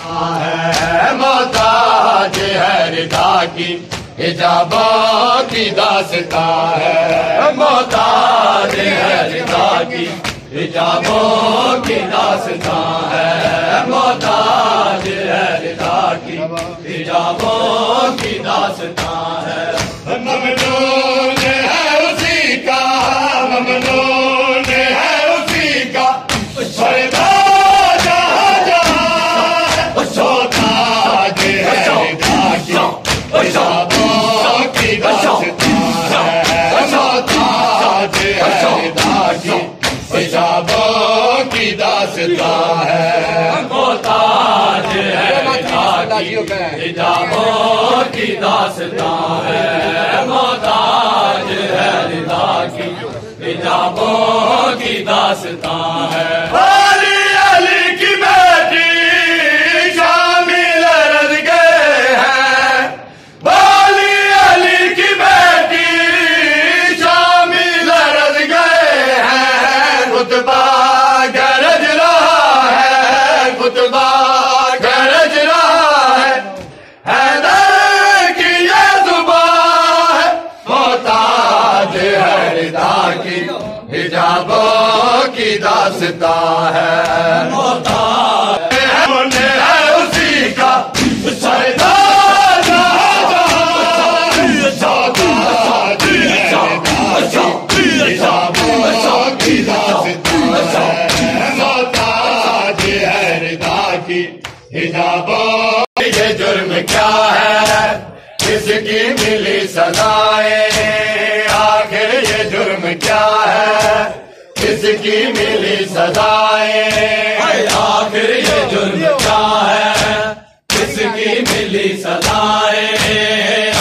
ہے محتاج ہے رضا کی حجابوں کی داستان ہے، محتاج ہے رضا کی حجابوں کی داستان ہے، محتاج ہے رضا کی حجابوں کی داستان ہے۔ ممنون ہے اسی کا، ممنون ہے اسی کا پردہ جہاں جہاں، محتاج ہے رضا کی حجابوں کی داستان ہے، محتاج ہے رضا کی حجابوں کی داستان ہے، محتاج ہے رضا کی حجابوں کی داستان ہے، محتاج ہے رضا کی حجابوں کی داستان ہے۔ علی کی بیٹی شامل رض گئے ہیں، علی کی بیٹی شامل رض گئے ہیں، خطبہ گرج رہا ہے، خطبہ گرج رہا ہے، حیدر کی یہ زبان ہے، محتاج ہے رضا کی حجابوں کی داستان ہے، محتاج ہے اسی کا سردار حجابوں یہ جرم کیا ہے، کس کی ملی سزائیں، آخر یہ جرم کیا ہے، کس کی ملی سزائیں، آخر یہ جرم کیا ہے، کس کی ملی سزائیں،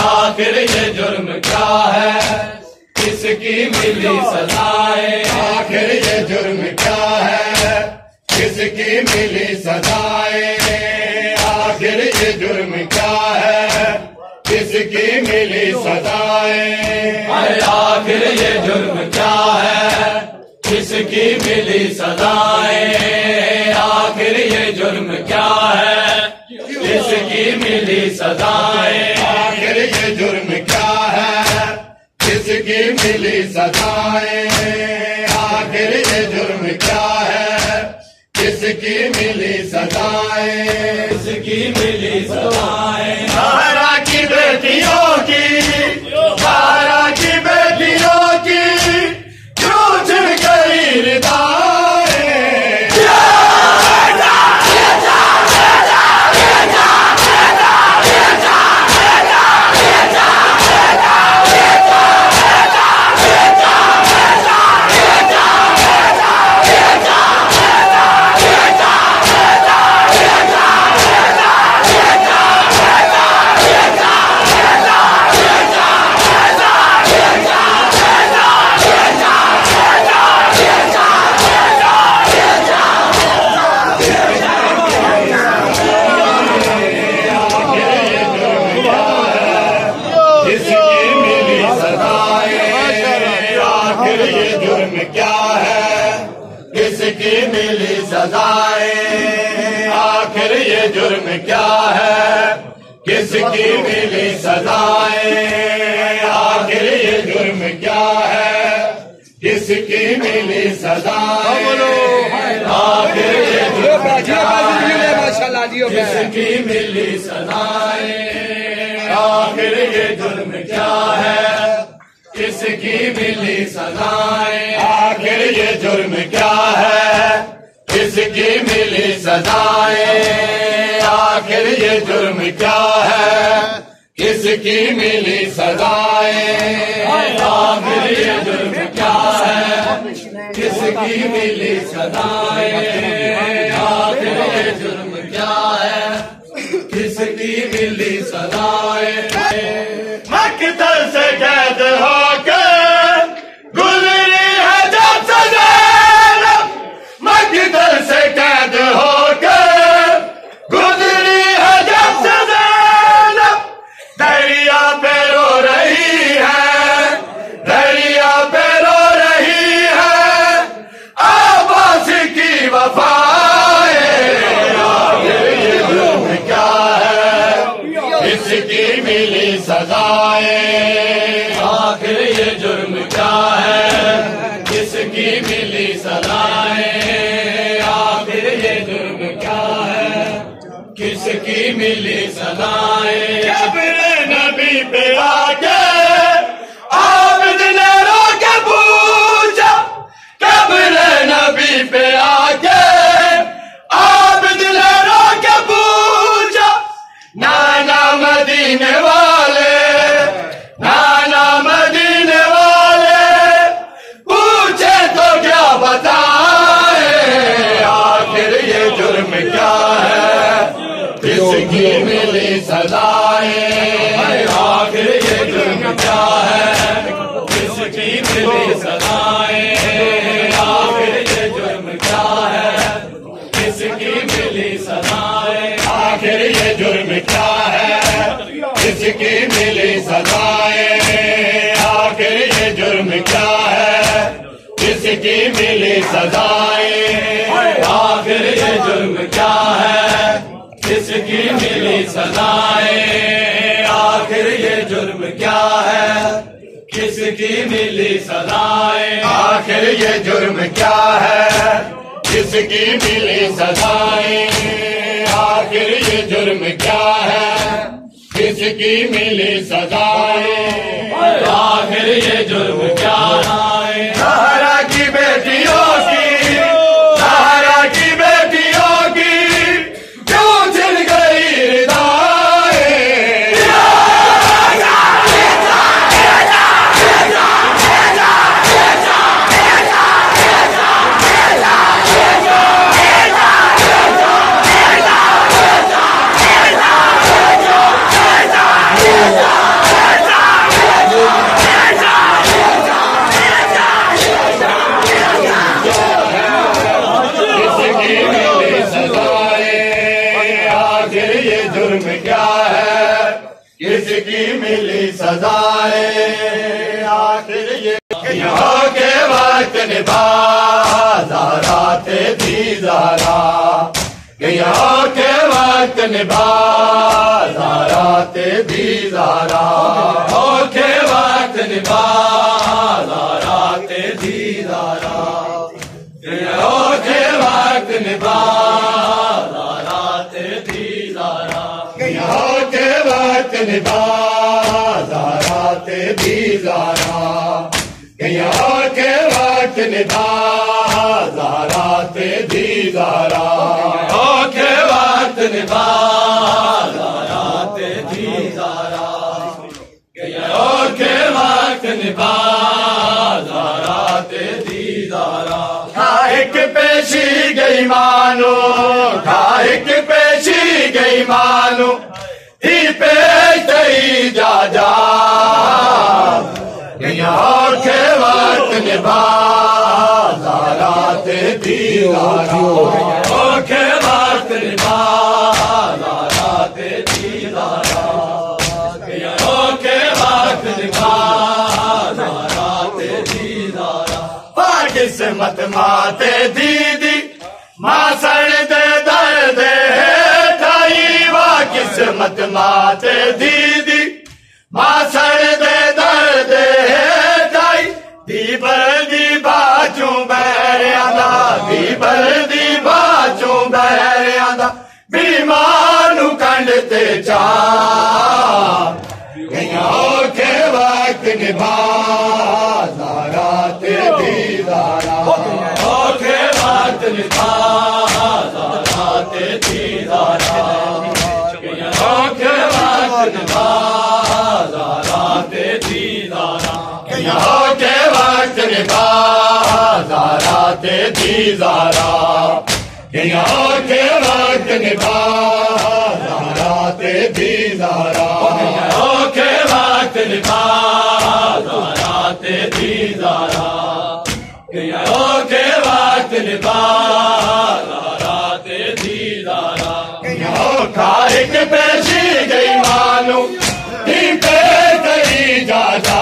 آخر یہ جرم کیا ہے، کس کی ملی سزائیں، آخر یہ جرم کیا ہے، کس کی ملی سزائیں، آخر یہ جرم کیا ہے، کس کی ملی سزائیں، آخر یہ جرم کیا ہے، کس کی ملی سزائیں، آخر یہ جرم کیا ہے، کس کی ملی سزائیں، آخر یہ جرم کیا ہے، کس کی ملی سزائیں، آخر یہ جرم کیا ہے، کس کی ملی سزائیں، کس کی ملی سزائیں، زہرا کی بیٹیوں کی، زہرا کی بیٹیوں کی کیوں چھن گئی ردائیں، کس کی ملی سزائیں، آخر یہ جرم کیا ہے، کس کی ملی سزائیں، آخر یہ جرم کیا ہے، کس کی ملی سزائیں، آخر یہ جرم کیا ہے، کس کی ملی سزائیں، آخر یہ جرم کیا ہے، کس کی ملی سزائیں، آخر یہ جرم کیا ہے، کس کی ملی سزائیں، آخر یہ جرم کیا ہے، کس کی ملی سزائیں، آخر یہ جرم کیا ہے، کس کی ملی سزائیں، آخر یہ جرم کیا ہے، کس کی ملی سزائیں، مقتل سے قید ہو کے گزری ہے جب سے زینب، مقتل سے قید ہو کے گزری ہے جب سے زینب، دریا پہ رو رہی ہے، دریا پہ رو رہی ہے، عباس کی وفائیں، سزائیں، آخر یہ جرم کیا ہے، کس کی ملی سزائیں، آخر یہ جرم کیا ہے، کس کی ملی سزائیں۔ قبر نبی پہ آ کے عابد نے رو کے پوچھا، قبر نبی پہ آ کے عابد نے رو کے پوچھا، نانا مدینے والے، نانا مدینے والے، پوچھے تو کیا بتائیں، آخر یہ جرم کیا ہے، کس کی ملی سزائیں، آخر یہ جرم کیا ہے، کس کی ملی سزائیں، آخر یہ جرم کیا ہے، کس کی ملی سزائیں، آخر یہ جرم کیا ہے، کس کی ملی سزائیں، آخر یہ جرم کیا ہے، کس کی ملی سزائیں، آخر یہ جرم کیا ہے، کس کی ملی سزائیں، آخر یہ جرم کیا ہے، کس کی ملی سزائیں، آخر یہ جرم کیا ہے، کس کی ملی سزائیں، آخر یہ جرم کیا ہے، کس کی ملی سزائیں، آخر یہ جرم کیا ہے، زہرا کی بیٹیوں کی، زہرا کی بیٹیوں کی کیوں چھن گئی ردائیں، کس کی ملی سزائیں، آخر یہ یہاں کے وقت نبھا زہرا تھی زہرا، یہاں کے وقت نبھا زہرا تھی زہرا، یہاں کے وقت نبھا زہرا تھی زہرا، یہاں کے وقت نبھا زہرا تھی زہرا، یہاں کے وقت نبھا زہرا تھی زہرا، یہاں کے وقت نبھا زہرا تھی زہرا، یہاں کے وقت نبھا زہرا تھی زہرا، یہاں کے وقت نبھا زہرا تھی زہرا، کھائک پیشی گئی مانو، کھائک پیشی گئی مانو، ہی پیش تئی جا جا، یہاں کے وقت نبھا زہرا تھی زہرا، یہاں کے وقت نبھا زہرا تھی زہرا، یہاں کے وقت نبھا زہرا تھی زہرا، قسمت ماتے دیدی ماں سڑ دے درد ٹھائی، وا قسمت ماتے دیدی ماں سڑ دے درد ٹھائی، دی بردی باچوں بیریاں دی بردی باچوں بیریاں بیمار نو کنڈتے چاہ، یہاں کے وقت نبھا زہرا تھی زہرا، یہاں کے وقت نبھا زہرا تھی زہرا، یہاں کے وقت نبھا زہرا تھی زہرا، یہاں کے وقت نبھا زہرا تھی زہرا، یہاں کے وقت نبھا زہرا تھی زہرا، یہاں کے وقت نبھا زہرا تھی زہرا، یہاں کے وقت نبھا زہرا تھی زہرا، یہاں کھائک پیشی گئی مانو، ہی پہ تئی جا جا،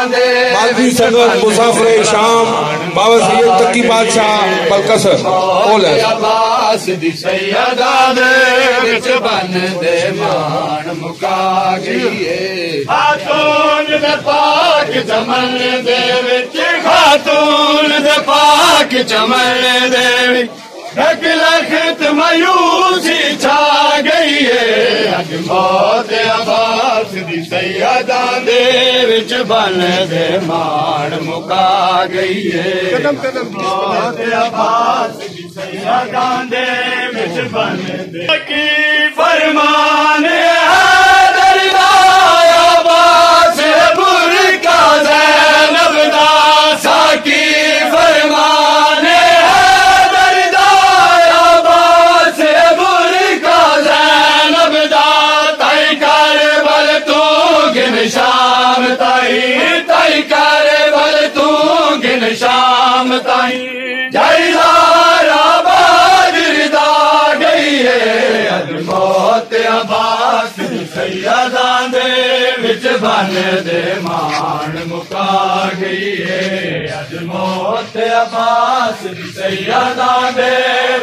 خالفی سنگت مسافر شام بابا سید تقی بادشاہ بلکسر اول ہے عباس دی سیدہ دے وچ بن دے مان مکا گئی ہے خاتون دے پاک چمن دے وچ خاتون دے پاک چمن دے وچ ایک لخت مایوسی چھا گئی ہے اج موت عباس دی سیدہ دے وچ بن دے مان مکا گئی ہے موت عباس دی سیدہ دے وچ بن دے کی فرمان حیدر دا عباس برکا زینب دا ساکی فرمان شام تائی تائی کرے بل تو گن شام تائی جائزار آباد ردا گئی ہے اج موت عباس سیدہ دے وچ بن دے مان مکا گئی ہے اج موت عباس سیدہ دے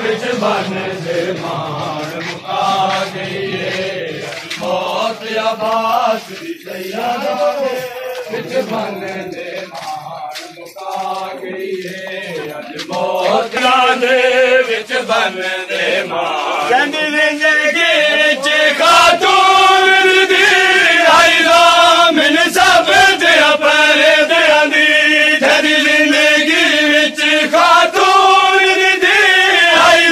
وچ بن دے مان مکا گئی ہے موت عباس سیدہ وچ بن دے مان مکا گئی ہے اج موت دے وچ بن دے مان کہندی زندگی وچ خاتون دی آئی من سب تے پردیاں دی تیری زندگی وچ خاتون دی آئی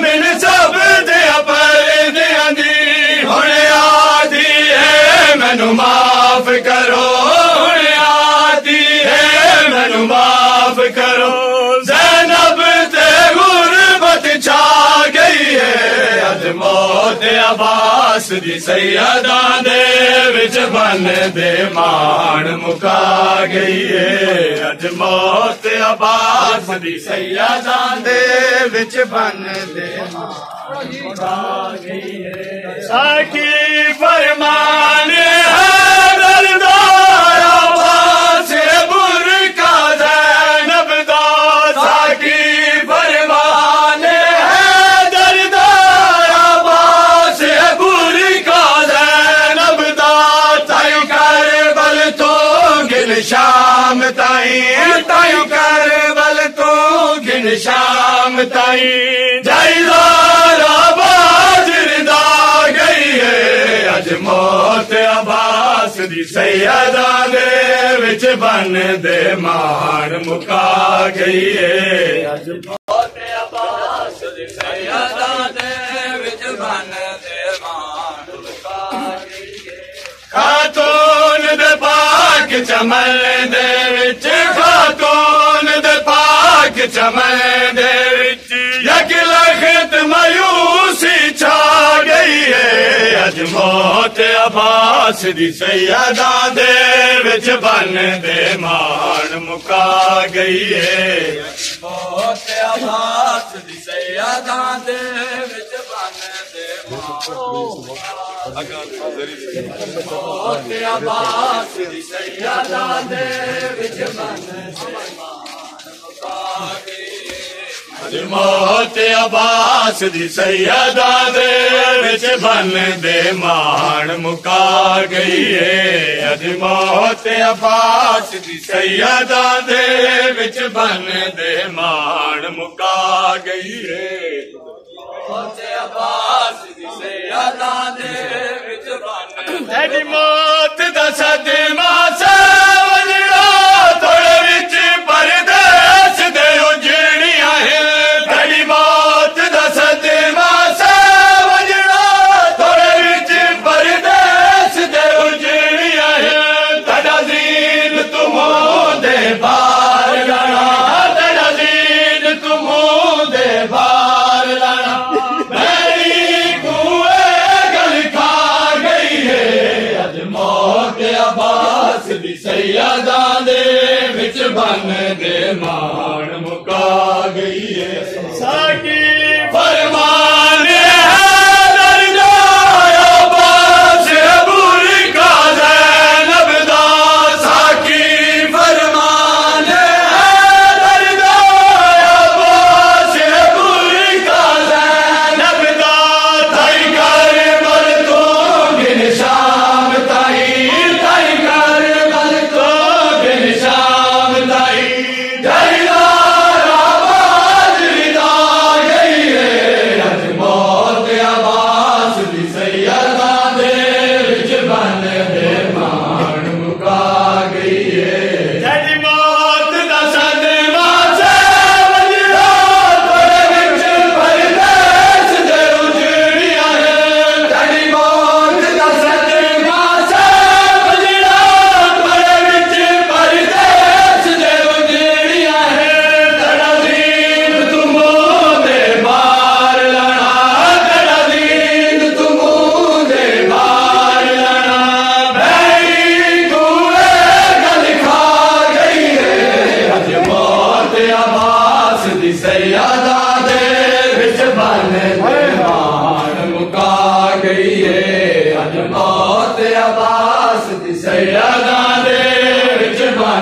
من سب تے پردیاں دی ہن آدی ہے مینوں معاف کرو ہن آدی ہے مینوں معاف کرو زینب تے غربت چھا گئی ہے اج موت عباس دی سیدہ دے وچ بن دے مان مکا گئی ہے اج موت عباس دی سیدہ دے وچ بن دے مان مکا گئی ہے ساکی فرمان حیدر دا عباس برکا زینب دا ساکی فرمان حیدر دا عباس برکا زینب دا تائی کربل تو گن شام تائی تائی کربل تو گن شام تائی جائزار آباد ردا گئی ہے اج موت عباس دی سیدہ دے وچ بن دے مان مکا گئی ہے اج موت عباس دی سیدہ دے وچ بن دے مان مکا گئی ہے خاتون دے پاک چمن دے وچ خاتون دے پاک چمن دے وچ یک لخت مایوسی چھا گئی ہے اج موت عباس دی سیدہ دے وچ بن دے مان مکا گئی ہے موت عباس دی سیدہ دے وچ بن دے مان موت عباس دی سیدہ دے وچ بن دے مان مکا گئی اج موت عباس دی سیدہ دے وچ بن دے مان مکا گئی ہے اج موت عباس دی سیدہ دے وچ بن دے مان مکا گئی ہے موت عباس دی سیدہ دے وچ بن تیری موت دا صدمہ سوجڑا تھوڑے وچ پردیس دے اجڑیاں ہے تیری موت دا صدمہ سوجڑا تھوڑے وچ پردیس دے اجڑیاں ہے تیرا دین تمہوں دے بار لانا تیرا دین تمہوں دے بار لانا میری کوئے گل کھا گئی ہے اج موت عباس دی سیدہ دے وچ بن دے مان مکا گئی ہے ساکی فرمان حیدر دا عباس برکا زینب دا ساکی فرمان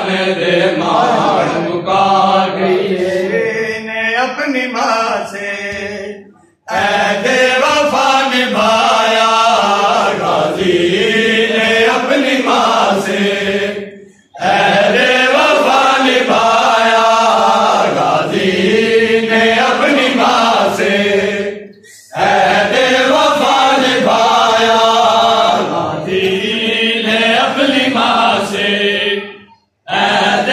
نے دے مان مکا گئی نے اپنی ماں سے عہد وفا نبھایا غازی نے اپنی ماں سے عہد وفا نبھایا غازی نے اپنی ماں سے عہد وفا نبھایا غازی نے اپنی ماں سے عہد